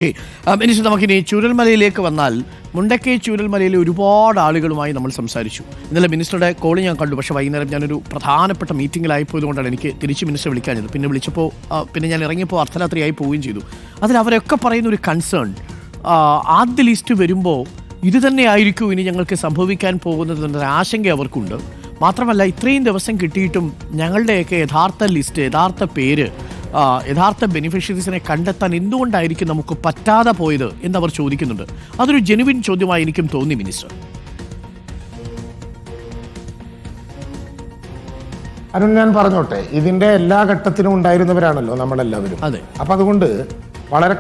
Minister, നമുക്കിനി ചൂരൽമലയിലേക്ക് വന്നാൽ മുണ്ടക്കൈ ചൂരൽമലയിലെ ഒരുപാട് ആളുകളുമായി നമ്മൾ സംസാരിച്ചു. ഇന്നലെ മിനിസ്റ്ററുടെ കോൾ ഞാൻ കണ്ടു. പക്ഷേ വൈകുന്നേരം ഞാനൊരു പ്രധാനപ്പെട്ട മീറ്റിങ്ങിലായിപ്പോയതുകൊണ്ടാണ് എനിക്ക് തിരിച്ച് മിനിസ്റ്റർ വിളിക്കാഞ്ഞത്. പിന്നെ വിളിച്ചപ്പോൾ ഞാൻ ഇറങ്ങിയപ്പോൾ അർദ്ധരാത്രിയായി പോവുകയും ചെയ്തു. അതിൽ അവരൊക്കെ പറയുന്ന ഒരു കൺസേൺ, ആദ്യ ലിസ്റ്റ് വരുമ്പോൾ ഇത് തന്നെ ആയിരിക്കും ഇനി ഞങ്ങൾക്ക് സംഭവിക്കാൻ പോകുന്നത് എന്നൊരു ആശങ്ക അവർക്കുണ്ട്. മാത്രമല്ല, ഇത്രയും ദിവസം കിട്ടിയിട്ടും ഞങ്ങളുടെയൊക്കെ യഥാർത്ഥ ലിസ്റ്റ്, യഥാർത്ഥ പേര്, യഥാർത്ഥ ബെനിഫിഷ്യറീസിനെ കണ്ടെത്താൻ എന്തുകൊണ്ടായിരിക്കും നമുക്ക് പറ്റാതെ പോയത് എന്നവർ ചോദിക്കുന്നുണ്ട്. അതൊരു ജെനുവിൻ ചോദ്യമായി എനിക്കും തോന്നി മിനിസ്റ്റർ. അരുൺ, ഞാൻ പറഞ്ഞോട്ടെ, ഇതിന്റെ എല്ലാ ഘട്ടത്തിലും ഉണ്ടായിരുന്നവരാണല്ലോ നമ്മളെല്ലാവരും. അതെ. അപ്പൊ അതുകൊണ്ട് വളരെ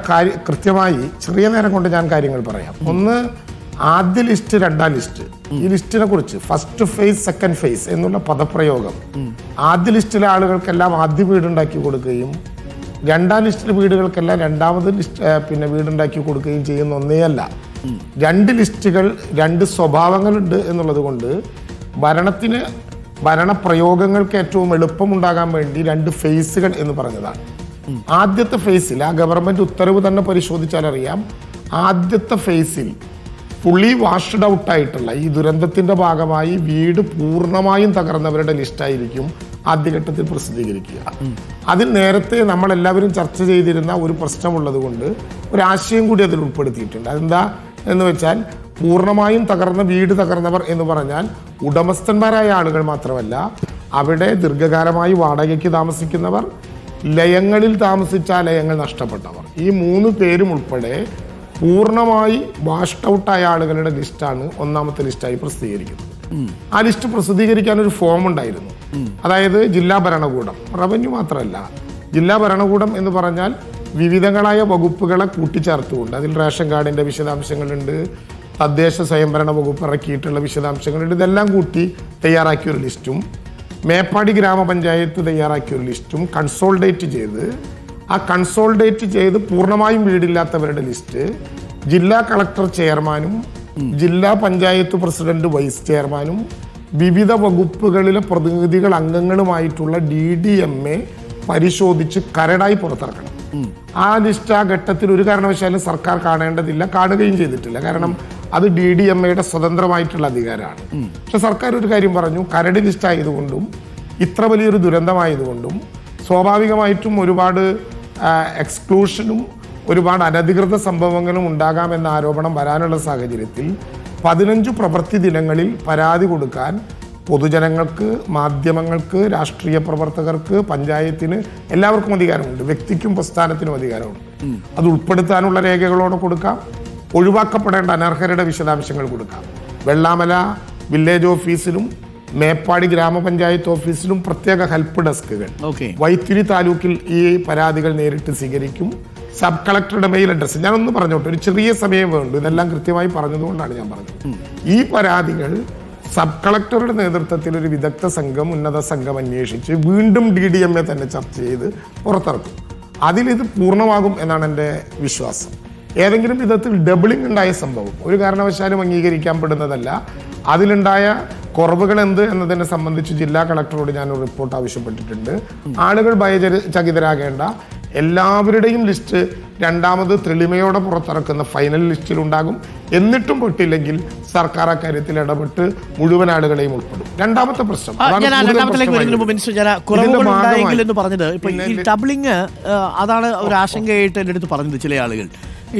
കൃത്യമായി ചെറിയ നേരം കൊണ്ട് ഞാൻ കാര്യങ്ങൾ പറയാം. ഒന്ന്, ആദ്യ ലിസ്റ്റ്, രണ്ടാം ലിസ്റ്റ്. ഈ ലിസ്റ്റിനെ കുറിച്ച് ഫസ്റ്റ് ഫേസ്, സെക്കൻഡ് ഫേസ് എന്നുള്ള പദപ്രയോഗം ആദ്യ ലിസ്റ്റിലെ ആളുകൾക്കെല്ലാം ആദ്യ വീടുണ്ടാക്കി കൊടുക്കുകയും രണ്ടാം ലിസ്റ്റിലെ വീടുകൾക്കെല്ലാം രണ്ടാമത് ലിസ്റ്റ് വീടുണ്ടാക്കി കൊടുക്കുകയും ചെയ്യുന്ന ഒന്നേയല്ല. രണ്ട് ലിസ്റ്റുകൾ, രണ്ട് സ്വഭാവങ്ങളുണ്ട് എന്നുള്ളത് കൊണ്ട് ഭരണപ്രയോഗങ്ങൾക്ക് ഏറ്റവും എളുപ്പമുണ്ടാകാൻ വേണ്ടി രണ്ട് ഫേസുകൾ എന്ന് പറഞ്ഞതാണ്. ആദ്യത്തെ ഫേസിൽ ആ ഗവൺമെന്റ് ഉത്തരവ് തന്നെ പരിശോധിച്ചാൽ അറിയാം, ആദ്യത്തെ ഫേസിൽ ഫുള്ളി വാഷ്ഡ് ഔട്ട് ആയിട്ടുള്ള ഈ ദുരന്തത്തിന്റെ ഭാഗമായി വീട് പൂർണ്ണമായും തകർന്നവരുടെ ലിസ്റ്റായിരിക്കും ആദ്യഘട്ടത്തിൽ പ്രസിദ്ധീകരിക്കുക. അതിൽ നേരത്തെ നമ്മളെല്ലാവരും ചർച്ച ചെയ്തിരുന്ന ഒരു പ്രശ്നമുള്ളത് കൊണ്ട് ഒരു ആശയം കൂടി അതിൽ ഉൾപ്പെടുത്തിയിട്ടുണ്ട്. അതെന്താ എന്ന് വെച്ചാൽ, പൂർണ്ണമായും വീട് തകർന്നവർ എന്ന് പറഞ്ഞാൽ ഉടമസ്ഥന്മാരായ ആളുകൾ മാത്രമല്ല, അവിടെ ദീർഘകാലമായി വാടകയ്ക്ക് താമസിക്കുന്നവർ, ലയങ്ങളിൽ താമസിച്ച ലയങ്ങൾ നഷ്ടപ്പെട്ടവർ, ഈ മൂന്ന് പേരും ഉൾപ്പെടെ പൂർണ്ണമായി വാഷ്ഡ് ഔട്ടായ ആളുകളുടെ ലിസ്റ്റാണ് ഒന്നാമത്തെ ലിസ്റ്റായി പ്രസിദ്ധീകരിക്കുന്നത്. ആ ലിസ്റ്റ് പ്രസിദ്ധീകരിക്കാൻ ഒരു ഫോം ഉണ്ടായിരുന്നു. അതായത് ജില്ലാ ഭരണകൂടം, റവന്യൂ മാത്രമല്ല, ജില്ലാ ഭരണകൂടം എന്ന് പറഞ്ഞാൽ വിവിധങ്ങളായ വകുപ്പുകളെ കൂട്ടിച്ചേർത്തുകൊണ്ട് അതിൽ റേഷൻ കാർഡിന്റെ വിശദാംശങ്ങളുണ്ട്, തദ്ദേശ സ്വയംഭരണ വകുപ്പ് ഇറക്കിയിട്ടുള്ള വിശദാംശങ്ങളുണ്ട്. ഇതെല്ലാം കൂട്ടി തയ്യാറാക്കിയ ഒരു ലിസ്റ്റും മേപ്പാടി ഗ്രാമപഞ്ചായത്ത് തയ്യാറാക്കിയ ഒരു ലിസ്റ്റും കൺസോൾഡേറ്റ് ചെയ്ത് പൂർണ്ണമായും വീടില്ലാത്തവരുടെ ലിസ്റ്റ് ജില്ലാ കളക്ടർ ചെയർമാനും ജില്ലാ പഞ്ചായത്ത് പ്രസിഡന്റ് വൈസ് ചെയർമാനും വിവിധ വകുപ്പുകളിലെ പ്രതിനിധികൾ അംഗങ്ങളുമായിട്ടുള്ള DDMA പരിശോധിച്ച് കരടായി പുറത്തിറക്കണം. ആ ലിസ്റ്റ് ആ ഘട്ടത്തിൽ ഒരു കാരണവശാലും സർക്കാർ കാണേണ്ടതില്ല, കാണുകയും ചെയ്തിട്ടില്ല. കാരണം അത് DDMAയുടെ സ്വതന്ത്രമായിട്ടുള്ള അധികാരമാണ്. പക്ഷെ സർക്കാർ ഒരു കാര്യം പറഞ്ഞു, കരട് ലിസ്റ്റ് ആയതുകൊണ്ടും ഇത്ര വലിയൊരു ദുരന്തമായതുകൊണ്ടും സ്വാഭാവികമായിട്ടും ഒരുപാട് എക്സ്ക്ലൂഷനും ഒരുപാട് അനധികൃത സംഭവങ്ങളും ഉണ്ടാകാമെന്ന ആരോപണം വരാനുള്ള സാഹചര്യത്തിൽ 15 പ്രവൃത്തി ദിനങ്ങളിൽ പരാതി കൊടുക്കാൻ പൊതുജനങ്ങൾക്ക്, മാധ്യമങ്ങൾക്ക്, രാഷ്ട്രീയ പ്രവർത്തകർക്ക്, പഞ്ചായത്തിന് എല്ലാവർക്കും അധികാരമുണ്ട്. വ്യക്തിക്കും പ്രസ്ഥാനത്തിനും അധികാരമുണ്ട്. അത് ഉൾപ്പെടുത്താനുള്ള രേഖകളോടെ കൊടുക്കാം, ഒഴിവാക്കപ്പെടേണ്ട അനർഹരുടെ വിശദാംശങ്ങൾ കൊടുക്കാം. വെള്ളാമല വില്ലേജ് ഓഫീസിലും മേപ്പാടി ഗ്രാമപഞ്ചായത്ത് ഓഫീസിലും പ്രത്യേക ഹെൽപ്പ് ഡെസ്കുകൾ, വൈത്തിരി താലൂക്കിൽ ഈ പരാതികൾ നേരിട്ട് സ്വീകരിക്കും. സബ് കളക്ടറുടെ മെയിൽ അഡ്രസ്സ്, ഞാനൊന്ന് പറഞ്ഞോട്ടെ, ഒരു ചെറിയ സമയം വേണ്ടു, ഇതെല്ലാം കൃത്യമായി പറഞ്ഞതുകൊണ്ടാണ് ഞാൻ പറഞ്ഞത്. ഈ പരാതികൾ സബ് കളക്ടറുടെ നേതൃത്വത്തിൽ ഒരു വിദഗ്ധ സംഘം, ഉന്നത സംഘം അന്വേഷിച്ച് വീണ്ടും DDMA തന്നെ ചർച്ച ചെയ്ത് പുറത്തിറക്കും. അതിലിത് പൂർണ്ണമാകും എന്നാണ് എൻ്റെ വിശ്വാസം. ഏതെങ്കിലും വിധത്തിൽ ഡബിളിംഗ് ഉണ്ടായ സംഭവം ഒരു കാരണവശാലും അംഗീകരിക്കാൻ പെടുന്നതല്ല. അതിലുണ്ടായ കുറവുകൾ എന്ത് എന്നതിനെ സംബന്ധിച്ച് ജില്ലാ കളക്ടറോട് ഞാനൊരു റിപ്പോർട്ട് ആവശ്യപ്പെട്ടിട്ടുണ്ട്. ആളുകൾ ഭയചകിതരാകേണ്ട, എല്ലാവരുടെയും ലിസ്റ്റ് രണ്ടാമത് തെളിമയോടെ പുറത്തിറക്കുന്ന ഫൈനൽ ലിസ്റ്റിൽ ഉണ്ടാകും. എന്നിട്ടും പെട്ടില്ലെങ്കിൽ സർക്കാർ അക്കാര്യത്തിൽ ഇടപെട്ട് മുഴുവൻ ആളുകളെയും ഉൾപ്പെടും. രണ്ടാമത്തെ പ്രശ്നം, അതാണ് ഒരു ആശങ്കയായിട്ട് എൻ്റെ അടുത്ത് പറഞ്ഞത് ചില ആളുകൾ.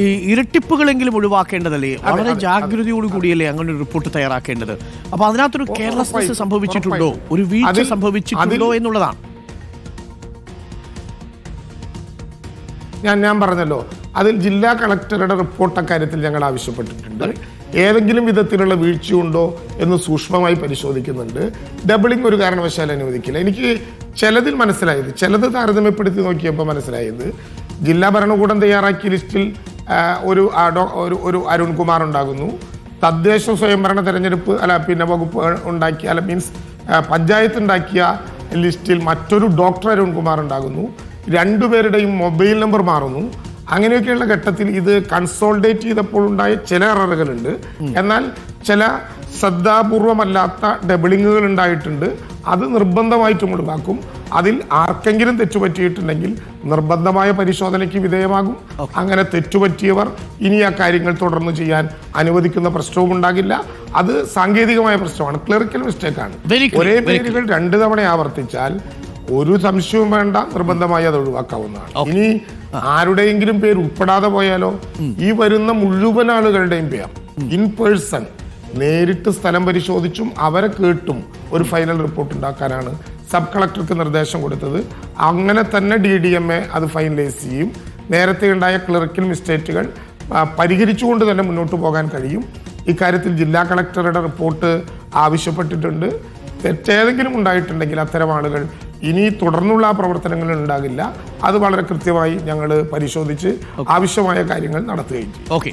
ഈ ഇരട്ടിപ്പുകളെങ്കിലും ഒഴിവാക്കേണ്ടതല്ലേ, വളരെ ജാഗ്രതയോട് കൂടിയല്ലേ അങ്ങനെ ഒരു റിപ്പോർട്ട് തയ്യാറാക്കേണ്ടത്. അപ്പൊ അതിനകത്തൊരു കെയർലെസ്നെസ് സംഭവിച്ചിട്ടുണ്ടോ, ഒരു വീഴ്ച സംഭവിച്ചിട്ടുണ്ടോ എന്നുള്ളതാണ്. ഞാൻ പറഞ്ഞല്ലോ, അതിൽ ജില്ലാ കളക്ടറുടെ റിപ്പോർട്ട് അക്കാര്യത്തിൽ ഞങ്ങൾ ആവശ്യപ്പെട്ടിട്ടുണ്ട്. ഏതെങ്കിലും വിധത്തിലുള്ള വീഴ്ചയുണ്ടോ എന്ന് സൂക്ഷ്മമായി പരിശോധിക്കുന്നുണ്ട്. ഡബിളിംഗ് ഒരു കാരണവശാലും അനുവദിക്കില്ല. എനിക്ക് ചിലതിൽ മനസ്സിലായത്, ചിലത് താരതമ്യപ്പെടുത്തി നോക്കിയപ്പോൾ മനസ്സിലായത്, ജില്ലാ ഭരണകൂടം തയ്യാറാക്കിയ ലിസ്റ്റിൽ ഒരു അരുൺകുമാർ ഉണ്ടാകുന്നു. തദ്ദേശ സ്വയംഭരണ തെരഞ്ഞെടുപ്പ് വകുപ്പ് ഉണ്ടാക്കിയ പഞ്ചായത്ത് ഉണ്ടാക്കിയ ലിസ്റ്റിൽ മറ്റൊരു ഡോക്ടർ അരുൺകുമാർ ഉണ്ടാകുന്നു. രണ്ടുപേരുടെയും മൊബൈൽ നമ്പർ മാറുന്നു. അങ്ങനെയൊക്കെയുള്ള ഘട്ടത്തിൽ ഇത് കൺസോൾഡേറ്റ് ചെയ്തപ്പോൾ ഉണ്ടായ ചില എററുകളുണ്ട്. എന്നാൽ ചില ശ്രദ്ധാപൂർവമല്ലാത്ത ഡബിളിങ്ങുകൾ ഉണ്ടായിട്ടുണ്ട്. അത് നിർബന്ധമായിട്ടും ഒഴിവാക്കും. അതിൽ ആർക്കെങ്കിലും തെറ്റുപറ്റിയിട്ടുണ്ടെങ്കിൽ നിർബന്ധമായ പരിശോധനയ്ക്ക് വിധേയമാകും. അങ്ങനെ തെറ്റുപറ്റിയവർ ഇനി ആ കാര്യങ്ങൾ തുടർന്ന് ചെയ്യാൻ അനുവദിക്കുന്ന പ്രശ്നവും ഉണ്ടാകില്ല. അത് സാങ്കേതികമായ പ്രശ്നമാണ്, ക്ലറിക്കൽ മിസ്റ്റേക്കാണ്. ഒരേ പേരുകൾ 2 തവണ ആവർത്തിച്ചാൽ ഒരു സംശയവും വേണ്ട, നിർബന്ധമായി അത് ഒഴിവാക്കാവുന്നതാണ്. ഇനി ആരുടെയെങ്കിലും പേര് ഉൾപ്പെടാതെ പോയാലോ, ഈ വരുന്ന മുഴുവൻ ആളുകളുടെയും പേർ ഇൻ പേഴ്സൺ നേരിട്ട് സ്ഥലം പരിശോധിച്ചും അവരെ കേട്ടും ഒരു ഫൈനൽ റിപ്പോർട്ട് ഉണ്ടാക്കാനാണ് സബ് കളക്ടർക്ക് നിർദ്ദേശം കൊടുത്തത്. അങ്ങനെ തന്നെ DDMA അത് ഫൈനലൈസ് ചെയ്യും. നേരത്തെ ഉണ്ടായ ക്ലറിക്കൽ മിസ്റ്റേക്കുകൾ പരിഹരിച്ചുകൊണ്ട് തന്നെ മുന്നോട്ട് പോകാൻ കഴിയും. ഇക്കാര്യത്തിൽ ജില്ലാ കളക്ടറുടെ റിപ്പോർട്ട് ആവശ്യപ്പെട്ടിട്ടുണ്ട്. തെറ്റേതെങ്കിലും ഉണ്ടായിട്ടുണ്ടെങ്കിൽ അത്തരം ആളുകൾ ഇനി തുടർന്നുള്ള ആ പ്രവർത്തനങ്ങൾ ഉണ്ടാകില്ല. അത് വളരെ കൃത്യമായി ഞങ്ങൾ പരിശോധിച്ച് ആവശ്യമായ കാര്യങ്ങൾ നടത്തുകയും ചെയ്യും. ഓക്കെ.